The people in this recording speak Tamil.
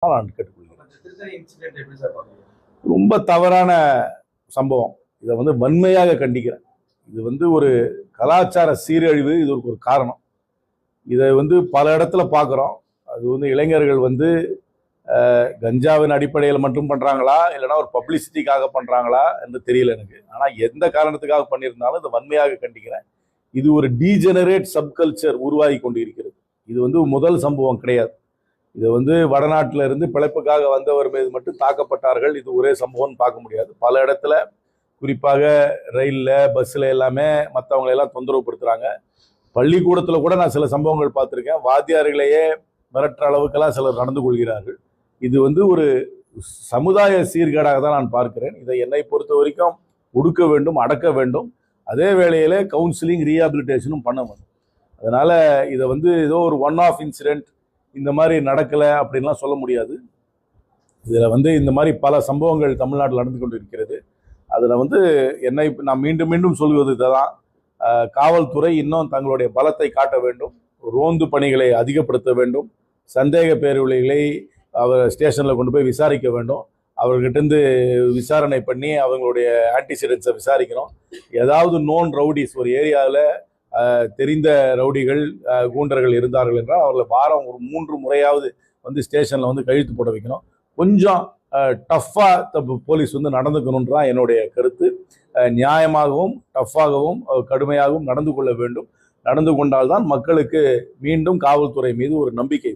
நான் கேட்டுக்கொள்கிறேன். ரொம்ப தவறான சம்பவம். இதை வன்மையாக கண்டிக்கிறேன். இது ஒரு கலாச்சார சீரழிவு. இது ஒரு காரணம். இதை பல இடத்துல பார்க்குறோம். அது இளைஞர்கள் கஞ்சாவின் அடிப்படையில் மட்டும் பண்றாங்களா இல்லைன்னா ஒரு பப்ளிசிட்டிக்காக பண்றாங்களா என்று தெரியல எனக்கு. ஆனா எந்த காரணத்துக்காக பண்ணியிருந்தாலும் இதை வன்மையாக கண்டிக்கிறேன். இது ஒரு டீஜெனரேட் சப்கல்ச்சர் உருவாகி கொண்டு இருக்கிறது. இது முதல் சம்பவம் கிடையாது. இது வடநாட்டில இருந்து பிழைப்புக்காக வந்தவர் மீது மட்டும் தாக்கப்பட்டார்கள். இது ஒரே சம்பவம் பார்க்க முடியாது. பல இடத்துல குறிப்பாக ரயில்ல பஸ்ல எல்லாமே மற்றவங்களை எல்லாம் தொந்தரவுப்படுத்துறாங்க. பள்ளிக்கூடத்துல கூட நான் சில சம்பவங்கள் பார்த்திருக்கேன். வாத்தியார்களையே மிரட்டுற அளவுக்கெல்லாம் சிலர் நடந்து கொள்கிறார்கள். இது ஒரு சமுதாய சீர்கேடாக தான் நான் பார்க்கிறேன். இதை என்னை பொறுத்த வரைக்கும் ஒடுக்க வேண்டும், அடக்க வேண்டும். அதே வேளையில கவுன்சிலிங், ரீஹாபிலிட்டேஷனும் பண்ண வேண்டும். அதனால இதை ஏதோ ஒரு ஒன் ஆஃப் இன்சிடென்ட் இந்த மாதிரி நடக்கலை அப்படின்லாம் சொல்ல முடியாது. இதில் இந்த மாதிரி பல சம்பவங்கள் தமிழ்நாட்டில் நடந்து கொண்டு இருக்கிறது. அதில் என்னை நான் மீண்டும் மீண்டும் சொல்வது இதுதான். காவல்துறை இன்னும் தங்களுடைய பலத்தை காட்ட வேண்டும். ரோந்து பணிகளை அதிகப்படுத்த வேண்டும். சந்தேக பேர்வழிகளை அவர் ஸ்டேஷனில் கொண்டு போய் விசாரிக்க வேண்டும். அவர்கிட்டருந்து விசாரணை பண்ணி அவங்களுடைய ஆன்டிசிடென்ட்ஸை விசாரிக்கணும். ஏதாவது நோன் ரவுடிஸ் ஒரு ஏரியாவில் தெரிந்த ரவுடிகள், கூண்டர்கள் இருந்தார்கள் என்றால் அவர்களை வாரம் ஒரு 3 முறையாவது ஸ்டேஷனில் கழுத்து போட வைக்கணும். கொஞ்சம் டஃப்பாக போலீஸ் நடந்துக்கணுன்றான் என்னுடைய கருத்து. நியாயமாகவும் டஃப்பாகவும் கடுமையாகவும் நடந்து கொள்ள வேண்டும். நடந்து கொண்டால்தான் மக்களுக்கு மீண்டும் காவல்துறை மீது ஒரு நம்பிக்கை வரும்.